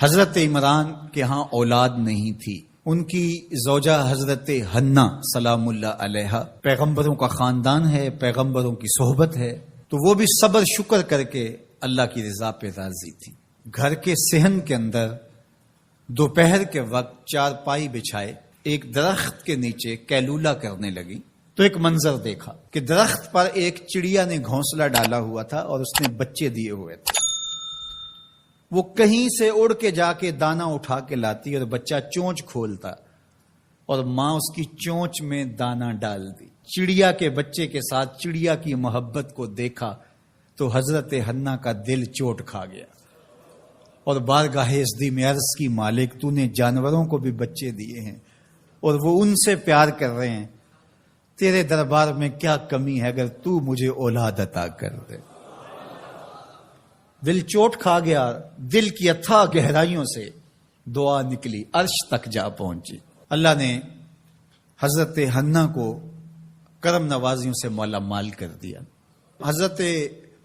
حضرت عمران کے ہاں اولاد نہیں تھی، ان کی زوجہ حضرت حنا سلام اللہ علیہا، پیغمبروں کا خاندان ہے، پیغمبروں کی صحبت ہے، تو وہ بھی صبر شکر کر کے اللہ کی رضا پہ راضی تھی۔ گھر کے صحن کے اندر دوپہر کے وقت چارپائی بچھائے ایک درخت کے نیچے قیلولہ کرنے لگی تو ایک منظر دیکھا کہ درخت پر ایک چڑیا نے گھونسلہ ڈالا ہوا تھا اور اس نے بچے دیے ہوئے تھے۔ وہ کہیں سے اڑ کے جا کے دانا اٹھا کے لاتی اور بچہ چونچ کھولتا اور ماں اس کی چونچ میں دانا ڈال دی۔ چڑیا کے بچے کے ساتھ چڑیا کی محبت کو دیکھا تو حضرت حنا کا دل چوٹ کھا گیا اور بارگاہ ازدی میں عرض کی، مالک تو نے جانوروں کو بھی بچے دیے ہیں اور وہ ان سے پیار کر رہے ہیں، تیرے دربار میں کیا کمی ہے اگر تو مجھے اولاد عطا کر دے۔ دل چوٹ کھا گیا، دل کی اتھاہ گہرائیوں سے دعا نکلی، عرش تک جا پہنچی۔ اللہ نے حضرت حنا کو کرم نوازیوں سے مالا مال کر دیا۔ حضرت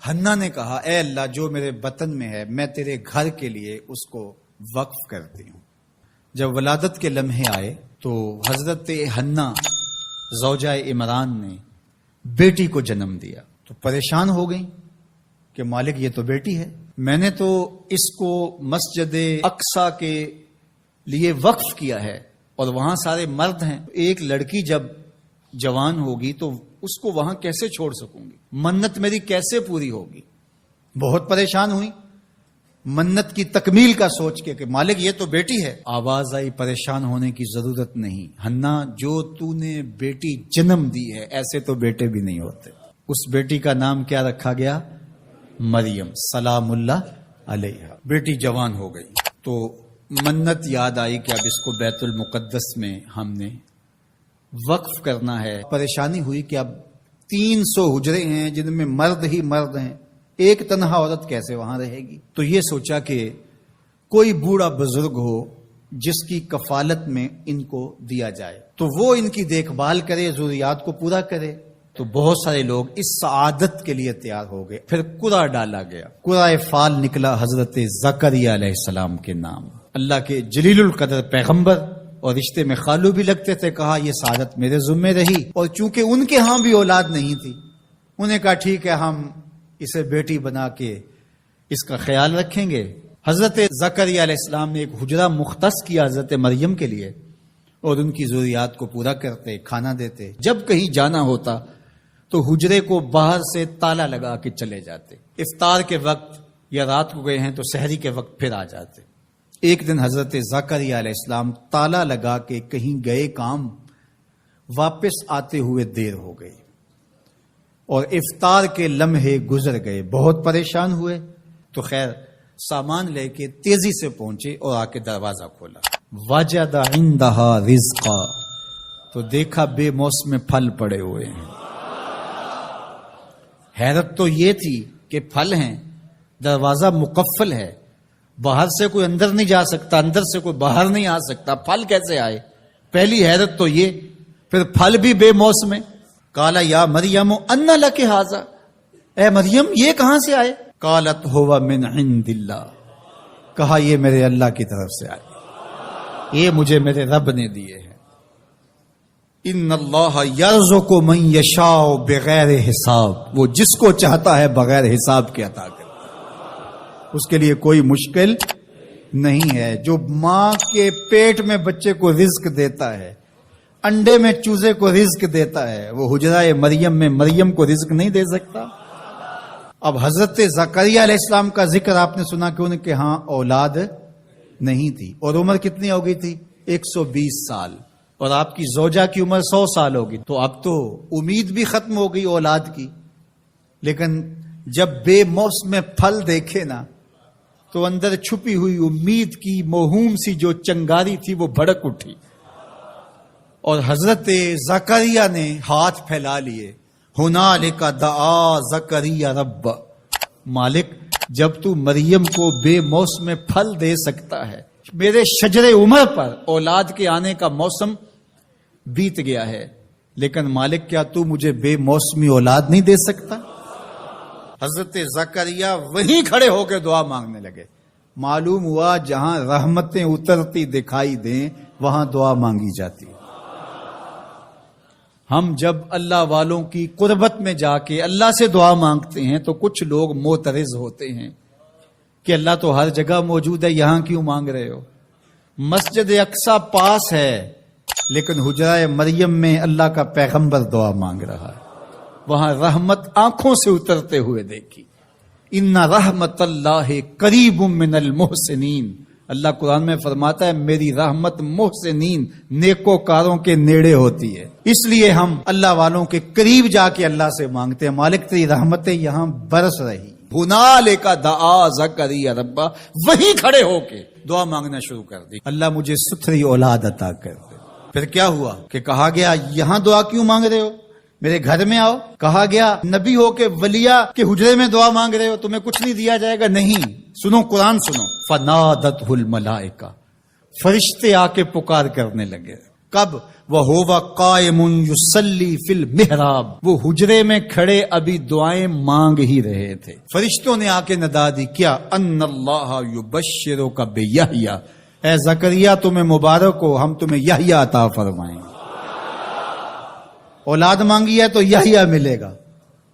حنا نے کہا، اے اللہ جو میرے بطن میں ہے میں تیرے گھر کے لیے اس کو وقف کرتی ہوں۔ جب ولادت کے لمحے آئے تو حضرت حنا زوجہ عمران نے بیٹی کو جنم دیا تو پریشان ہو گئی کہ مالک یہ تو بیٹی ہے، میں نے تو اس کو مسجد اقصی کے لیے وقف کیا ہے اور وہاں سارے مرد ہیں، ایک لڑکی جب جوان ہوگی تو اس کو وہاں کیسے چھوڑ سکوں گی، منت میری کیسے پوری ہوگی۔ بہت پریشان ہوئی منت کی تکمیل کا سوچ کے کہ مالک یہ تو بیٹی ہے۔ آواز آئی، پریشان ہونے کی ضرورت نہیں حنا، جو تو نے بیٹی جنم دی ہے ایسے تو بیٹے بھی نہیں ہوتے۔ اس بیٹی کا نام کیا رکھا گیا؟ مریم سلام اللہ علیہا۔ بیٹی جوان ہو گئی تو منت یاد آئی کہ اب اس کو بیت المقدس میں ہم نے وقف کرنا ہے۔ پریشانی ہوئی کہ اب 300 حجرے ہیں جن میں مرد ہی مرد ہیں، ایک تنہا عورت کیسے وہاں رہے گی؟ تو یہ سوچا کہ کوئی بوڑھا بزرگ ہو جس کی کفالت میں ان کو دیا جائے تو وہ ان کی دیکھ بھال کرے، ضروریات کو پورا کرے۔ تو بہت سارے لوگ اس سعادت کے لیے تیار ہو گئے۔ پھر قرعہ ڈالا گیا، قرعہ فال نکلا حضرت زکریا علیہ السلام کے نام۔ اللہ کے جلیل القدر پیغمبر اور رشتے میں خالو بھی لگتے تھے، کہا یہ سعادت میرے ذمہ رہی، اور چونکہ ان کے ہاں بھی اولاد نہیں تھی انہیں کہا ٹھیک ہے ہم اسے بیٹی بنا کے اس کا خیال رکھیں گے۔ حضرت زکریا علیہ السلام نے ایک حجرہ مختص کیا حضرت مریم کے لیے اور ان کی ضروریات کو پورا کرتے، کھانا دیتے۔ جب کہیں جانا ہوتا تو حجرے کو باہر سے تالا لگا کے چلے جاتے، افطار کے وقت یا رات کو گئے ہیں تو سحری کے وقت پھر آ جاتے۔ ایک دن حضرت زکریا علیہ السلام تالا لگا کے کہیں گئے کام، واپس آتے ہوئے دیر ہو گئی اور افطار کے لمحے گزر گئے، بہت پریشان ہوئے تو خیر سامان لے کے تیزی سے پہنچے اور آ کے دروازہ کھولا، وجد عندہا رزقا، تو دیکھا بے موسم پھل پڑے ہوئے ہیں۔ حیرت تو یہ تھی کہ پھل ہیں، دروازہ مقفل ہے، باہر سے کوئی اندر نہیں جا سکتا، اندر سے کوئی باہر نہیں آ سکتا، پھل کیسے آئے؟ پہلی حیرت تو یہ، پھر پھل بھی بے موسم۔ قال یا مریم ان لک ھذا، اے مریم یہ کہاں سے آئے؟ قالت ھو من عند اللہ، کہا یہ میرے اللہ کی طرف سے آئے، یہ مجھے میرے رب نے دیے ہیں۔ ان اللہ یرزق من یشاء بغیر حساب، وہ جس کو چاہتا ہے بغیر حساب کے عطا کرتا ہے، اس کے لیے کوئی مشکل نہیں ہے۔ جو ماں کے پیٹ میں بچے کو رزق دیتا ہے، انڈے میں چوزے کو رزق دیتا ہے، وہ حجرہ مریم میں مریم کو رزق نہیں دے سکتا؟ اب حضرت زکریا علیہ السلام کا ذکر آپ نے سنا کہ ان کے ہاں اولاد نہیں تھی، اور عمر کتنی ہو گئی تھی؟ 120 سال، اور آپ کی زوجہ کی عمر 100 سال ہوگی، تو اب تو امید بھی ختم ہو گئی اولاد کی۔ لیکن جب بے موسم پھل دیکھے نا تو اندر چھپی ہوئی امید کی موہوم سی جو چنگاری تھی وہ بھڑک اٹھی، اور حضرت زکریا نے ہاتھ پھیلا لیے، ہنالک دعا زکریا رب، مالک جب تو مریم کو بے موسم پھل دے سکتا ہے، میرے شجر عمر پر اولاد کے آنے کا موسم بیت گیا ہے، لیکن مالک کیا تو مجھے بے موسمی اولاد نہیں دے سکتا؟ حضرت زکریا وہیں کھڑے ہو کے دعا مانگنے لگے، معلوم ہوا جہاں رحمتیں اترتی دکھائی دیں وہاں دعا مانگی جاتی ہے۔ ہم جب اللہ والوں کی قربت میں جا کے اللہ سے دعا مانگتے ہیں تو کچھ لوگ معترض ہوتے ہیں کہ اللہ تو ہر جگہ موجود ہے، یہاں کیوں مانگ رہے ہو؟ مسجد اقصی پاس ہے لیکن حجرہ مریم میں اللہ کا پیغمبر دعا مانگ رہا ہے، وہاں رحمت آنکھوں سے اترتے ہوئے دیکھی۔ ان رحمت اللہ قریب من المحسنین، اللہ قرآن میں فرماتا ہے میری رحمت محسنین نیکوکاروں کے نیڑے ہوتی ہے، اس لیے ہم اللہ والوں کے قریب جا کے اللہ سے مانگتے ہیں، مالک تیری رحمتیں یہاں برس رہی۔ ہنالک دعا زکریا ربہ، وہیں کھڑے ہو کے دعا مانگنا شروع کر دی، اللہ مجھے ستھری اولاد عطا کر دے۔ پھر کیا ہوا کہ کہا گیا یہاں دعا کیوں مانگ رہے ہو، میرے گھر میں آؤ۔ کہا گیا نبی ہو کے ولیہ کے حجرے میں دعا مانگ رہے ہو، تمہیں کچھ نہیں دیا جائے گا؟ نہیں، سنو قرآن سنو۔ فنادتہ الملائکہ، فرشتے آ کے پکار کرنے لگے۔ کب؟ وَهُوَ قَائِمٌ يُصَلِّي فِي الْمِحْرَابِ، وہ حجرے میں کھڑے ابھی دعائیں مانگ ہی رہے تھے، فرشتوں نے آ کے ندا دی کیا؟ ان اللہ یبشرک بیحییٰ، اے زکریا تمہیں مبارک ہو، ہم تمہیں یحییٰ عطا فرمائیں گے۔ اولاد مانگی ہے تو یحییٰ ملے گا،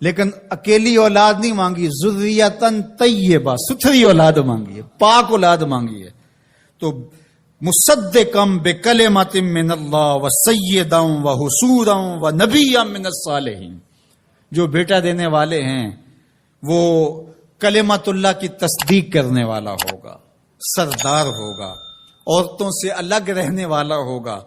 لیکن اکیلی اولاد نہیں مانگی، ذریۃ طیبہ، ستھری اولاد مانگی ہے، پاک اولاد مانگی ہے۔ تو مصدقا بکلمۃ من اللہ وسیدا وحصورا ونبیا من الصالحین، جو بیٹا دینے والے ہیں وہ کلمت اللہ کی تصدیق کرنے والا ہوگا، سردار ہوگا، عورتوں سے الگ رہنے والا ہوگا،